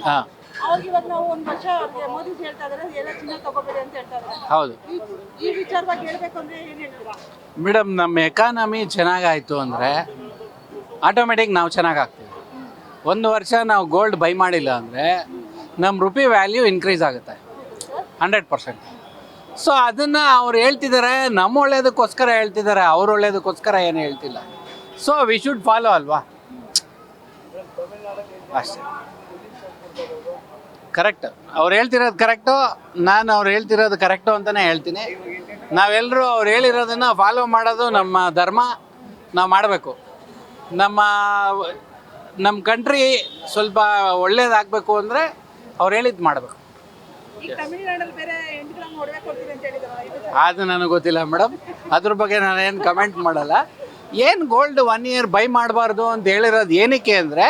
ಹಾಂ ಅವಾಗ ಇವಾಗ ನಾವು ಒಂದು ವರ್ಷ ಮೋದಿಜಿ ಹೇಳ್ತಾ ಇದ್ದಾರೆ ಎಲ್ಲ ಚಿನ್ನ ತಗೋಬೇಡಿ ಅಂತ ಹೇಳ್ತಾ ಇದ್ದಾರೆ. ಹೌದು ಈ ವಿಚಾರವಾಗಿ ಹೇಳ್ಬೇಕು ಅಂದ್ರೆ ಏನು ಹೇಳ್ತೀರಾ? ಮೇಡಮ್, ನಮ್ಮ ಎಕಾನಮಿ ಚೆನ್ನಾಗಾಯಿತು ಅಂದರೆ ಆಟೋಮೆಟಿಕ್ ನಾವು ಚೆನ್ನಾಗಾಗ್ತೀವಿ. ಒಂದು ವರ್ಷ ನಾವು ಗೋಲ್ಡ್ ಬೈ ಮಾಡಿಲ್ಲ ಅಂದರೆ ನಮ್ಮ ರುಪಿ ವ್ಯಾಲ್ಯೂ ಇನ್ಕ್ರೀಸ್ ಆಗುತ್ತೆ 100%. ಸೊ ಅದನ್ನು ಅವ್ರು ಹೇಳ್ತಿದ್ದಾರೆ, ನಮ್ಮ ಒಳ್ಳೇದಕ್ಕೋಸ್ಕರ ಹೇಳ್ತಿದ್ದಾರೆ, ಅವ್ರ ಒಳ್ಳೇದಕ್ಕೋಸ್ಕರ ಏನು ಹೇಳ್ತಿಲ್ಲ. ಸೊ ವಿ ಶುಡ್ ಫಾಲೋ ಅಲ್ವಾ, ಅಷ್ಟೇ. ಕರೆಕ್ಟ್, ಅವ್ರು ಹೇಳ್ತಿರೋದು ಕರೆಕ್ಟು, ನಾನು ಅವ್ರು ಹೇಳ್ತಿರೋದು ಕರೆಕ್ಟು ಅಂತಲೇ ಹೇಳ್ತೀನಿ. ನಾವೆಲ್ಲರೂ ಅವ್ರು ಹೇಳಿರೋದನ್ನು ಫಾಲೋ ಮಾಡೋದು ನಮ್ಮ ಧರ್ಮ, ನಾವು ಮಾಡಬೇಕು. ನಮ್ಮ ಕಂಟ್ರಿ ಸ್ವಲ್ಪ ಒಳ್ಳೇದಾಗಬೇಕು ಅಂದರೆ ಅವ್ರು ಹೇಳಿದ್ದು ಮಾಡಬೇಕು. ಈಗ ತಮಿಳುನಾಡಲ್ಲಿ ಬೇರೆ 8 ಗ್ರಾಮ್ ಒಡವೆ ಕೊಡ್ತೀವಿ ಅಂತ ಹೇಳಿದಾರೆ. ಅದು ನನಗೆ ಗೊತ್ತಿಲ್ಲ ಮೇಡಮ್, ಅದ್ರ ಬಗ್ಗೆ ನಾನೇನು ಕಮೆಂಟ್ ಮಾಡಲ್ಲ. ಏನು ಗೋಲ್ಡ್ 1 ಇಯರ್ ಬೈ ಮಾಡಬಾರ್ದು ಅಂತ ಹೇಳಿರೋದು ಏನಕ್ಕೆ ಅಂದರೆ,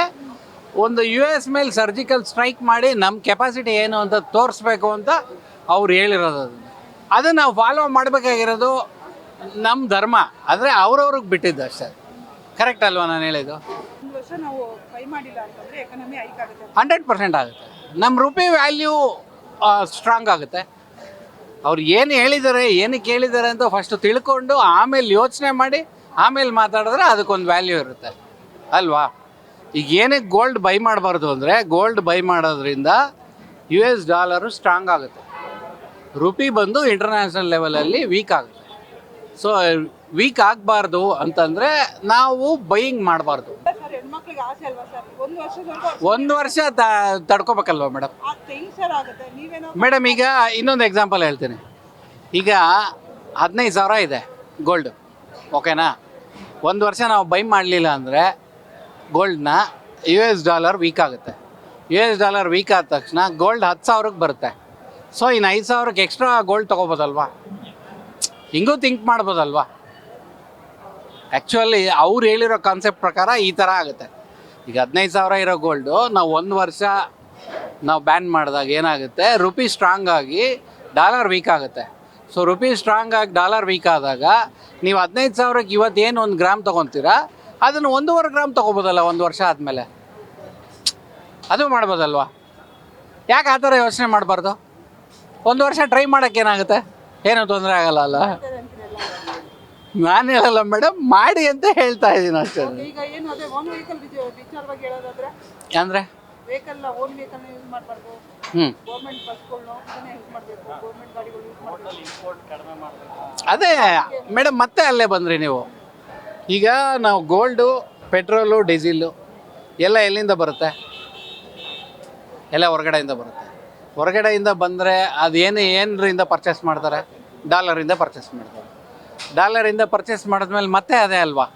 ಒಂದು US ಮೇಲೆ ಸರ್ಜಿಕಲ್ ಸ್ಟ್ರೈಕ್ ಮಾಡಿ ನಮ್ಮ ಕೆಪಾಸಿಟಿ ಏನು ಅಂತ ತೋರಿಸ್ಬೇಕು ಅಂತ ಅವ್ರು ಹೇಳಿರೋದು. ಅದನ್ನು ನಾವು ಫಾಲೋ ಮಾಡಬೇಕಾಗಿರೋದು ನಮ್ಮ ಧರ್ಮ, ಆದರೆ ಅವ್ರವ್ರಿಗೆ ಬಿಟ್ಟಿದ್ದು ಅಷ್ಟೇ. ಕರೆಕ್ಟ್ ಅಲ್ವಾ ನಾನು ಹೇಳಿದ್ದು? ಒಂದು ವರ್ಷ ನಾವು ಬೈ ಮಾಡಿಲ್ಲ ಅಂತಂದ್ರೆ ಎಕಾನಮಿ ಹೈಕ್ ಆಗುತ್ತೆ. 100% ಆಗುತ್ತೆ. ನಮ್ಮ ರುಪಿ ವ್ಯಾಲ್ಯೂ ಸ್ಟ್ರಾಂಗ್ ಆಗುತ್ತೆ. ಅವ್ರು ಏನು ಹೇಳಿದ್ದಾರೆ, ಏನಕ್ಕೆ ಹೇಳಿದ್ದಾರೆ ಅಂತ ಫಸ್ಟು ತಿಳ್ಕೊಂಡು ಆಮೇಲೆ ಯೋಚನೆ ಮಾಡಿ ಆಮೇಲೆ ಮಾತಾಡಿದ್ರೆ ಅದಕ್ಕೊಂದು ವ್ಯಾಲ್ಯೂ ಇರುತ್ತೆ ಅಲ್ವಾ. ಈಗ ಏನಕ್ಕೆ ಗೋಲ್ಡ್ ಬೈ ಮಾಡಬಾರ್ದು ಅಂದರೆ, ಗೋಲ್ಡ್ ಬೈ ಮಾಡೋದ್ರಿಂದ US ಡಾಲರು ಸ್ಟ್ರಾಂಗ್ ಆಗುತ್ತೆ, ರುಪಿ ಬಂದು ಇಂಟರ್ನ್ಯಾಷನಲ್ ಲೆವೆಲಲ್ಲಿ ವೀಕ್ ಆಗುತ್ತೆ. ಸೊ ವೀಕ್ ಆಗಬಾರ್ದು ಅಂತಂದರೆ ನಾವು ಬೈಯಿಂಗ್ ಮಾಡಬಾರ್ದು. ಸರ್ ಹೆಣ್ಮಕ್ಳಿಗೆ ಆಸೆ ಅಲ್ವಾ ಸರ್, ಒಂದು ವರ್ಷ ತಡ್ಕೋಬೇಕಲ್ವ ಮೇಡಮ್? ಸರ್ ಆಗುತ್ತೆ. ನೀವೇನೋ ಮೇಡಮ್, ಈಗ ಇನ್ನೊಂದು ಎಕ್ಸಾಂಪಲ್ ಹೇಳ್ತೀನಿ. ಈಗ 15,000 ಇದೆ ಗೋಲ್ಡ್, ಓಕೆನಾ? ಒಂದು ವರ್ಷ ನಾವು ಬೈ ಮಾಡಲಿಲ್ಲ ಅಂದರೆ ಗೋಲ್ಡ್ನ US ಡಾಲರ್ ವೀಕ್ ಆಗುತ್ತೆ. US ಡಾಲರ್ ವೀಕ್ ಆದ ತಕ್ಷಣ ಗೋಲ್ಡ್ 10,000ಕ್ಕೆ ಬರುತ್ತೆ. ಸೊ ಇನ್ನು 5,000ಕ್ಕೆ ಎಕ್ಸ್ಟ್ರಾ ಗೋಲ್ಡ್ ತೊಗೋಬೋದಲ್ವಾ? ಹಿಂಗೂ ಥಿಂಕ್ ಮಾಡ್ಬೋದಲ್ವಾ? ಆ್ಯಕ್ಚುಲಿ ಅವ್ರು ಹೇಳಿರೋ ಕಾನ್ಸೆಪ್ಟ್ ಪ್ರಕಾರ ಈ ಥರ ಆಗುತ್ತೆ. ಈಗ 15,000 ಇರೋ ಗೋಲ್ಡು ನಾವು ಒಂದು ವರ್ಷ ನಾವು ಬ್ಯಾನ್ ಮಾಡಿದಾಗ ಏನಾಗುತ್ತೆ, ರುಪಿ ಸ್ಟ್ರಾಂಗ್ ಆಗಿ ಡಾಲರ್ ವೀಕ್ ಆಗುತ್ತೆ. ಸೊ ರುಪಿ ಸ್ಟ್ರಾಂಗ್ ಆಗಿ ಡಾಲರ್ ವೀಕ್ ಆದಾಗ ನೀವು 15,000ಕ್ಕೆ ಇವತ್ತೇನು 1 ಗ್ರಾಮ್ ತೊಗೊತೀರಾ, ಅದನ್ನು 1.5 ಗ್ರಾಮ್ ತೊಗೋಬೋದಲ್ಲ ಒಂದು ವರ್ಷ ಆದಮೇಲೆ? ಅದು ಮಾಡ್ಬೋದಲ್ವಾ? ಯಾಕೆ ಆ ಥರ ಯೋಚನೆ ಮಾಡಬಾರ್ದು? ಒಂದು ವರ್ಷ ಟ್ರೈ ಮಾಡೋಕ್ಕೇನಾಗುತ್ತೆ, ಏನೂ ತೊಂದರೆ ಆಗಲ್ಲ ಅಲ್ಲ. ನಾನು ಹೇಳಲ್ಲ ಮೇಡಮ್, ಮಾಡಿ ಅಂತ ಹೇಳ್ತಾ ಇದ್ದೀನಿ ಅಷ್ಟೇ. ಈಗ ಏನು ಅದೇ ಓನ್ ವೆಹಿಕಲ್ ವಿಚಾರವಾಗಿ ಹೇಳೋದಾದ್ರೆ ಅಂದರೆ ವೆಹಿಕಲ್ ಓನ್ ವೆಹಿಕಲ್ ಯೂಸ್ ಮಾಡಬಾರ್ದು, ಗೌರ್ಮೆಂಟ್ ಬಸ್ಗಳನ್ನ ಅದನ್ನೇ ಯೂಸ್ ಮಾಡಬೇಕು, ಗೌರ್ಮೆಂಟ್ ಗಾಡಿಗಳು ಯೂಸ್ ಮಾಡಬೇಕು. ಅದೇ ಮೇಡಮ್, ಮತ್ತೆ ಅಲ್ಲೇ ಬಂದ್ರಿ ನೀವು. ಈಗ ನಾವು ಗೋಲ್ಡು, ಪೆಟ್ರೋಲು, ಡೀಸೆಲ್ಲು ಎಲ್ಲ ಎಲ್ಲಿಂದ ಬರುತ್ತೆ? ಎಲ್ಲ ಹೊರಗಡೆಯಿಂದ ಬರುತ್ತೆ. ಹೊರಗಡೆಯಿಂದ ಬಂದರೆ ಏನರಿಂದ ಪರ್ಚೇಸ್ ಮಾಡ್ತಾರೆ? ಡಾಲರಿಂದ ಪರ್ಚೇಸ್ ಮಾಡ್ತಾರೆ. ಡಾಲರಿಂದ ಪರ್ಚೇಸ್ ಮಾಡಿದ್ಮೇಲೆ ಮತ್ತೆ ಅದೇ ಅಲ್ವಾ?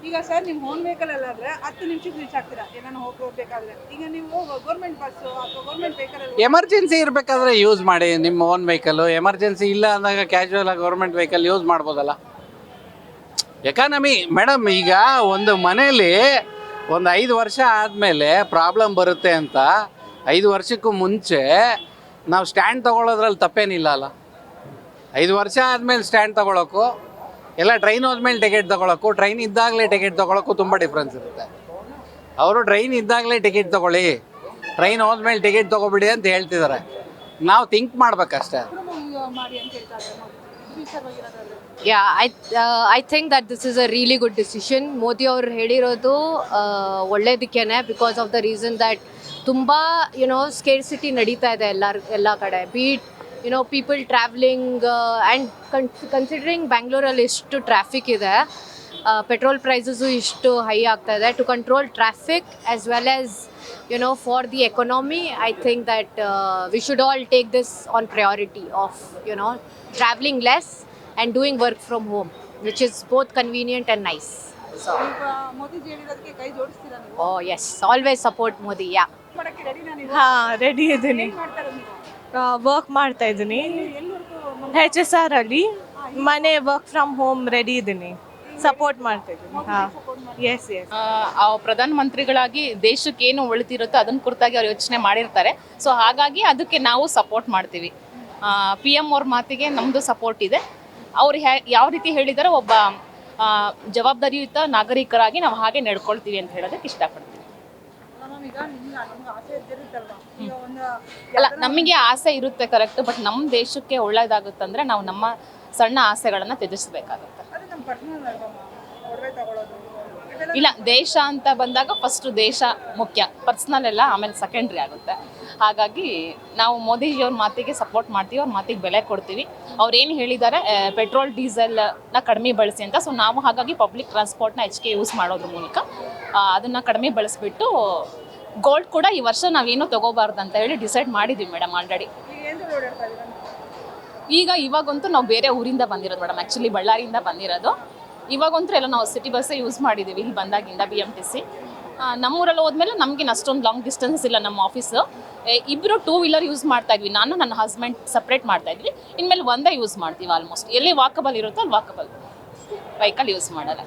ಈಗ ಸರ್ ನಿಮ್ಮ ಓನ್ ವೆಹಿಕಲ್ ಅಲ್ಲಾದರೆ 10 ನಿಮಿಷಕ್ಕೆ ರೀಚ್ ಆಗ್ತೀರಾ ಏನಾನು ಹೋಗಬೇಕಾದ್ರೆ. ಈಗ ನೀವು ಗೌರ್ಮೆಂಟ್ ಬಸ್ಸು ಅಥವಾ ಗೌರ್ಮೆಂಟ್ ವೆಹಿಕಲ್ ಎಮರ್ಜೆನ್ಸಿ ಇರಬೇಕಾದ್ರೆ ಯೂಸ್ ಮಾಡಿ ನಿಮ್ಮ ಓನ್ ವೆಹಿಕಲ್ಲು. ಎಮರ್ಜೆನ್ಸಿ ಇಲ್ಲ ಅಂದಾಗ ಕ್ಯಾಶುವಲ್ ಆಗಿ ಗೌರ್ಮೆಂಟ್ ವೆಹಿಕಲ್ ಯೂಸ್ ಮಾಡ್ಬೋದಲ್ಲ. ಎಕಾನಮಿ ಮೇಡಮ್, ಈಗ ಒಂದು ಮನೇಲಿ ಒಂದು 5 ವರ್ಷ ಆದಮೇಲೆ ಪ್ರಾಬ್ಲಮ್ ಬರುತ್ತೆ ಅಂತ 5 ವರ್ಷಕ್ಕೂ ಮುಂಚೆ ನಾವು ಸ್ಟ್ಯಾಂಡ್ ತೊಗೊಳೋದ್ರಲ್ಲಿ ತಪ್ಪೇನಿಲ್ಲ ಅಲ್ಲ. 5 ವರ್ಷ ಆದಮೇಲೆ ಸ್ಟ್ಯಾಂಡ್ ತೊಗೊಳೋಕ್ಕೂ, ಎಲ್ಲ ಟ್ರೈನ್ ಹೋದ್ಮೇಲೆ ಟಿಕೆಟ್ ತೊಗೊಳೋಕ್ಕೂ, ಟ್ರೈನ್ ಇದ್ದಾಗಲೇ ಟಿಕೆಟ್ ತೊಗೊಳೋಕ್ಕೂ ತುಂಬ ಡಿಫ್ರೆನ್ಸ್ ಇರುತ್ತೆ. ಅವರು ಟ್ರೈನ್ ಇದ್ದಾಗಲೇ ಟಿಕೆಟ್ ತೊಗೊಳ್ಳಿ, ಟ್ರೈನ್ ಹೋದ್ಮೇಲೆ ಟಿಕೆಟ್ ತೊಗೊಬಿಡಿ ಅಂತ ಹೇಳ್ತಿದ್ದಾರೆ. ನಾವು ಥಿಂಕ್ ಮಾಡ್ಬೇಕಷ್ಟೇ. ಮಾಡಿ ಅಂತ ಹೇಳ್ತಾರೆ. Yeah, I think that this is a really good decision. Modi ಅವರು ಹೇಳಿರೋದು ಒಳ್ಳೇದಕ್ಕೇನೆ, because of the reason that ತುಂಬ ಸ್ಕೇರ್ಸಿಟಿ ನಡೀತಾ ಇದೆ ಎಲ್ಲ ಕಡೆ. But people travelling and considering ಬ್ಯಾಂಗ್ಳೂರಲ್ಲಿ ಎಷ್ಟು ಟ್ರಾಫಿಕ್ ಇದೆ, ಪೆಟ್ರೋಲ್ ಪ್ರೈಸಸ್ಸು ಇಷ್ಟು ಹೈ ಆಗ್ತಾ ಇದೆ. To control traffic as well as for the economy, I think that we should all take this on priority of traveling less and doing work from home, which is both convenient and nice. So ಈಗ ಮೋದಿಜಿ ಹೇಳಿರೋದಕ್ಕೆ ಕೈ ಜೋಡಿಸ್ತೀರಾ ನೀವು? oh yes, always support Modi. Yeah, ಮಾಡಕ್ಕೆ ರೆಡಿನಾ ನೀವು? Ready ಇದ್ದೀನಿ. ಏನ್ ಮಾಡ್ತಾರೆ ನೀವು? ವರ್ಕ್ ಮಾಡ್ತಾ ಇದ್ದೀನಿ HSR ಅಲ್ಲಿ. ಮನೆ ವರ್ಕ್ ಫ್ರಮ್ ಹೋಮ್ ರೆಡಿ ಇದ್ದೀನಿ, ಸಪೋರ್ಟ್ ಮಾಡ್ತಾ ಇದ್ದೀನಿ. ಎಸ್ ಪ್ರಧಾನ ಮಂತ್ರಿಗಳಾಗಿ ದೇಶಕ್ಕೆ ಏನು ಒಳಿತಿರುತ್ತೋ ಅದನ್ನ ಕುರಿತಾಗಿ ಅವ್ರು ಯೋಚನೆ ಮಾಡಿರ್ತಾರೆ. ಸೊ ಹಾಗಾಗಿ ಅದಕ್ಕೆ ನಾವು ಸಪೋರ್ಟ್ ಮಾಡ್ತೀವಿ. PM ಅವ್ರ ಮಾತಿಗೆ ನಮ್ಮದು ಸಪೋರ್ಟ್ ಇದೆ. ಅವ್ರು ಯಾವ ರೀತಿ ಹೇಳಿದಾರೋ ಒಬ್ಬ ಜವಾಬ್ದಾರಿಯುತ ನಾಗರಿಕರಾಗಿ ನಾವು ಹಾಗೆ ನಡ್ಕೊಳ್ತೀವಿ ಅಂತ ಹೇಳೋದಕ್ಕೆ ಇಷ್ಟಪಡ್ತೀವಿ. ಈಗ ನಿಮ್ಗೆ ಆಸೆ ಇದ್ದಿರುತ್ತೆ ಇರುತ್ತಲ್ವಾ ಈಗ ಒಂದು ಅಲ್ಲ ನಮಗೆ ಆಸೆ ಇರುತ್ತೆ ಕರೆಕ್ಟ್, ಬಟ್ ನಮ್ಮ ದೇಶಕ್ಕೆ ಒಳ್ಳೇದಾಗುತ್ತಂದ್ರೆ ನಾವು ನಮ್ಮ ಸಣ್ಣ ಆಸೆಗಳನ್ನ ತ್ಯಜಿಸಬೇಕಾಗುತ್ತೆ. ಅದು ನಮ್ಮ ಪರ್ಸನಲ್ ಅಲ್ವಮ್ಮ, ಒಡವೆ ತಗೊಳ್ಳೋದು ಇದೆಲ್ಲ ಇಲ್ಲ, ದೇಶ ಅಂತ ಬಂದಾಗ ಫಸ್ಟ್ ದೇಶ ಮುಖ್ಯ, ಪರ್ಸ್ನಲ್ ಎಲ್ಲ ಆಮೇಲೆ ಸೆಕೆಂಡ್ರಿ ಆಗುತ್ತೆ. ಹಾಗಾಗಿ ನಾವು ಮೋದಿಜಿಯವ್ರ ಮಾತಿಗೆ ಸಪೋರ್ಟ್ ಮಾಡ್ತೀವಿ, ಅವ್ರ ಮಾತಿಗೆ ಬೆಲೆ ಕೊಡ್ತೀವಿ. ಅವ್ರು ಏನು ಹೇಳಿದ್ದಾರೆ ಪೆಟ್ರೋಲ್ ಡೀಸೆಲ್ನ ಕಡಿಮೆ ಬಳಸಿ ಅಂತ, ಸೊ ನಾವು ಹಾಗಾಗಿ ಪಬ್ಲಿಕ್ ಟ್ರಾನ್ಸ್ಪೋರ್ಟ್ನ ಹೆಚ್ಚಿಗೆ ಯೂಸ್ ಮಾಡೋದ್ರ ಮೂಲಕ ಅದನ್ನು ಕಡಿಮೆ ಬಳಸಿಬಿಟ್ಟು ಗೋಲ್ಡ್ ಕೂಡ ಈ ವರ್ಷ ನಾವೇನು ತೊಗೋಬಾರ್ದು ಅಂತ ಹೇಳಿ ಡಿಸೈಡ್ ಮಾಡಿದ್ದೀವಿ ಮೇಡಮ್ ಆಲ್ರೆಡಿ. ಈಗ ಏನು ಓಡಾಡ್ತಾ ಇದ್ದೀರಾ? ಇವಾಗಂತೂ ನಾವು ಬೇರೆ ಊರಿಂದ ಬಂದಿರೋದು ಮೇಡಮ್, ಆ್ಯಕ್ಚುಲಿ ಬಳ್ಳಾರಿಯಿಂದ ಬಂದಿರೋದು. ಇವಾಗಂತೂ ಎಲ್ಲ ನಾವು ಸಿಟಿ ಬಸ್ಸೇ ಯೂಸ್ ಮಾಡಿದ್ದೀವಿ ಇಲ್ಲಿ ಬಂದಾಗಿಂದ, BMTC. ನಮ್ಮೂರಲ್ಲಿ ಹೋದ್ಮೇಲೆ ನಮಗೇನು ಅಷ್ಟೊಂದು ಲಾಂಗ್ ಡಿಸ್ಟೆನ್ಸ್ ಇಲ್ಲ ನಮ್ಮ ಆಫೀಸು. ಇಬ್ಬರು 2 ವೀಲರ್ ಯೂಸ್ ಮಾಡ್ತಾ ಇದ್ವಿ, ನಾನು ನನ್ನ ಹಸ್ಬೆಂಡ್ ಸಪ್ರೇಟ್ ಮಾಡ್ತಾ ಇದ್ವಿ. ಇನ್ಮೇಲೆ ಒಂದೇ ಯೂಸ್ ಮಾಡ್ತೀವಿ ಆಲ್ಮೋಸ್ಟ್. ಎಲ್ಲಿ ವಾಕಬಲ್ ಇರುತ್ತೋ ಅಲ್ಲಿ ವಾಕಬಲ್ ವೆಹಿಕಲ್ ಯೂಸ್ ಮಾಡಲ್ಲ.